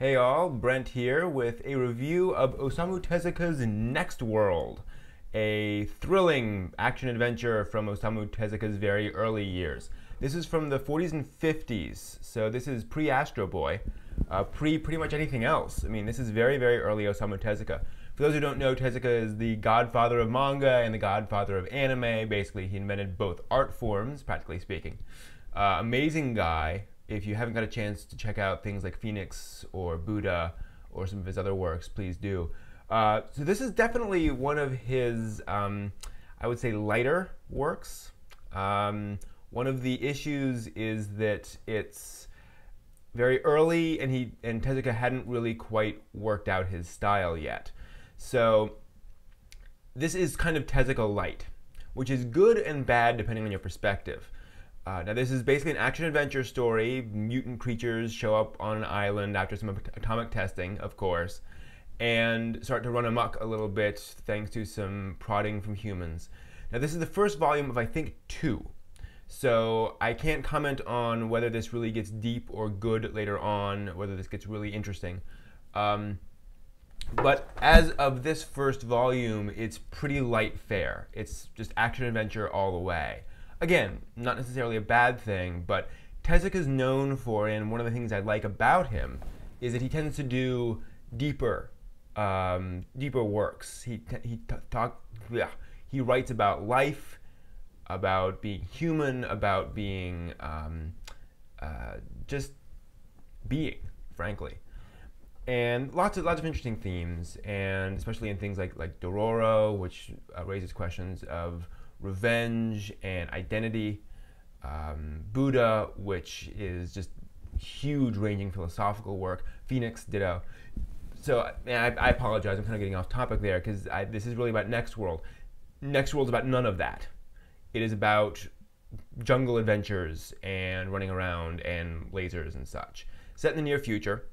Hey all, Brent here with a review of Osamu Tezuka's Nextworld, a thrilling action-adventure from Osamu Tezuka's very early years. This is from the 40s and 50s, so this is pre-Astro Boy, pretty much anything else. I mean, this is very, very early Osamu Tezuka. For those who don't know, Tezuka is the godfather of manga and the godfather of anime. Basically, he invented both art forms, practically speaking. Amazing guy. If you haven't got a chance to check out things like Phoenix or Buddha or some of his other works, please do. So this is definitely one of his, I would say, lighter works. One of the issues is that it's very early, and Tezuka hadn't really quite worked out his style yet. So this is kind of Tezuka light, which is good and bad depending on your perspective. Now this is basically an action-adventure story. Mutant creatures show up on an island after some atomic testing, of course, and start to run amok a little bit thanks to some prodding from humans. Now this is the first volume of, I think, 2. So I can't comment on whether this really gets deep or good later on, whether this gets really interesting. But as of this first volume, it's pretty light fare. It's just action-adventure all the way. Again, not necessarily a bad thing, but Tezuka's known for, and one of the things I like about him, is that he tends to do deeper works. He writes about life, about being human, about being just being, frankly, and lots of interesting themes, and especially in things like Dororo, which raises questions of revenge and identity, Buddha, which is just huge ranging philosophical work, Phoenix, ditto. So I apologize, I'm kind of getting off topic there, because this is really about Nextworld. Nextworld's about none of that. It is about jungle adventures and running around and lasers and such. Set in the near future,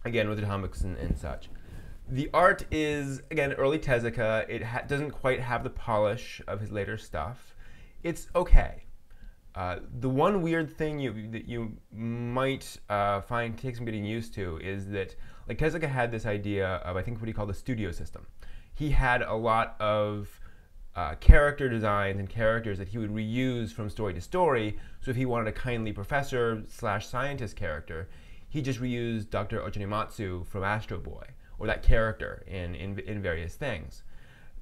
again with atomics and such. The art is, again, early Tezuka. It doesn't quite have the polish of his later stuff. It's okay. The one weird thing that you might find takes some getting used to is that, like, Tezuka had this idea of, I think, what he called the studio system. He had a lot of character designs and characters that he would reuse from story to story. So if he wanted a kindly professor/scientist character, he just reused Dr. Ochinimatsu from Astro Boy, or that character in various things.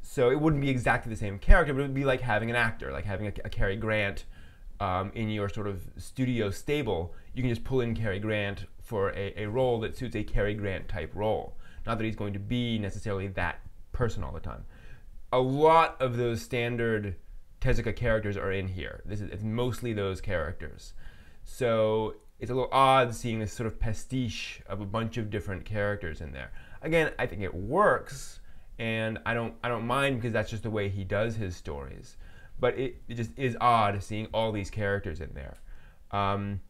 So it wouldn't be exactly the same character, but it would be like having an actor, like having a Cary Grant in your sort of studio stable. You can just pull in Cary Grant for a role that suits a Cary Grant type role. Not that he's going to be necessarily that person all the time. A lot of those standard Tezuka characters are in here. It's mostly those characters. So it's a little odd seeing this sort of pastiche of a bunch of different characters in there. Again, I think it works, and I don't mind, because that's just the way he does his stories. But it just is odd seeing all these characters in there. And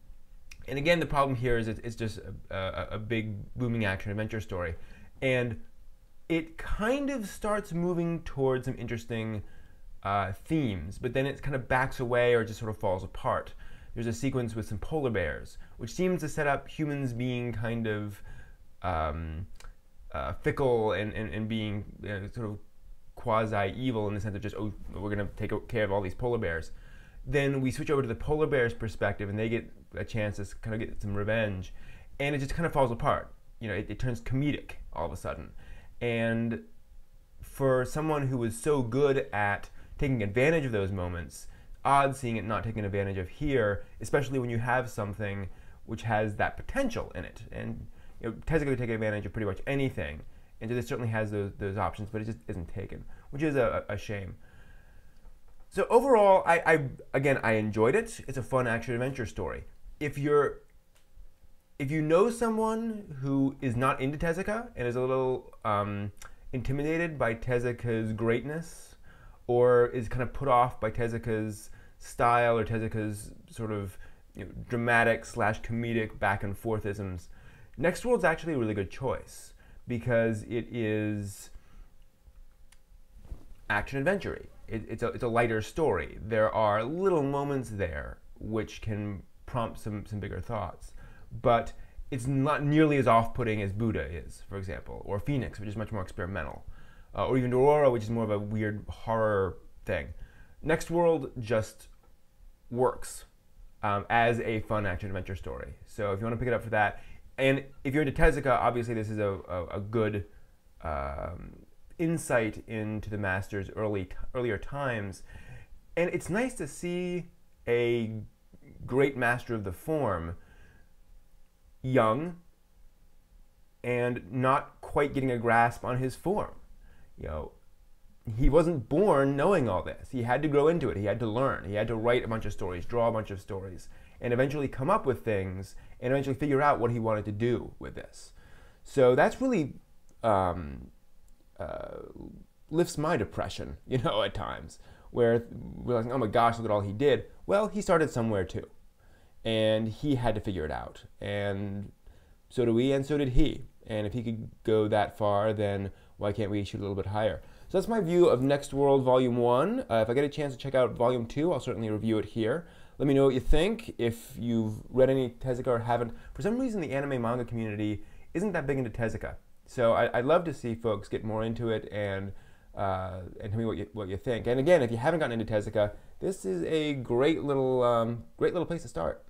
again, the problem here is it's just a big booming action-adventure story. And it kind of starts moving towards some interesting themes, but then it kind of backs away or just sort of falls apart. There's a sequence with some polar bears, which seems to set up humans being kind of fickle and being sort of quasi-evil in the sense of just, oh, we're going to take care of all these polar bears. Then we switch over to the polar bears' perspective, and they get a chance to kind of get some revenge, and it just kind of falls apart. You know, it turns comedic all of a sudden. And for someone who was so good at taking advantage of those moments, odd seeing it not taken advantage of here, especially when you have something which has that potential in it. And you know, Tezuka could take advantage of pretty much anything, and it certainly has those options, but it just isn't taken, which is a shame. So overall, I enjoyed it. It's a fun action-adventure story. If you know someone who is not into Tezuka and is a little intimidated by Tezuka's greatness, or is kind of put off by Tezuka's style or Tezuka's sort of dramatic/comedic back and forthisms, Nextworld's actually a really good choice, because it is action-adventure-y. It's a lighter story. There are little moments there which can prompt some bigger thoughts, but it's not nearly as off-putting as Buddha is, for example, or Phoenix, which is much more experimental, or even Dororo, which is more of a weird horror thing. Nextworld just works as a fun action-adventure story. So if you want to pick it up for that, and if you're into Tezuka, obviously this is a good insight into the master's earlier times. And it's nice to see a great master of the form young and not quite getting a grasp on his form. You know, he wasn't born knowing all this. He had to grow into it. He had to learn. He had to write a bunch of stories, draw a bunch of stories, and eventually come up with things and eventually figure out what he wanted to do with this. So that's really lifts my depression, at times, where we're like, oh my gosh, look at all he did. Well, he started somewhere too. And he had to figure it out. And so do we, and so did he. And if he could go that far, then why can't we shoot a little bit higher? So that's my view of Nextworld Volume 1. If I get a chance to check out Volume 2, I'll certainly review it here. Let me know what you think. If you've read any Tezuka or haven't, for some reason the anime manga community isn't that big into Tezuka. So I'd love to see folks get more into it and tell me what you think. And again, if you haven't gotten into Tezuka, this is a great little place to start.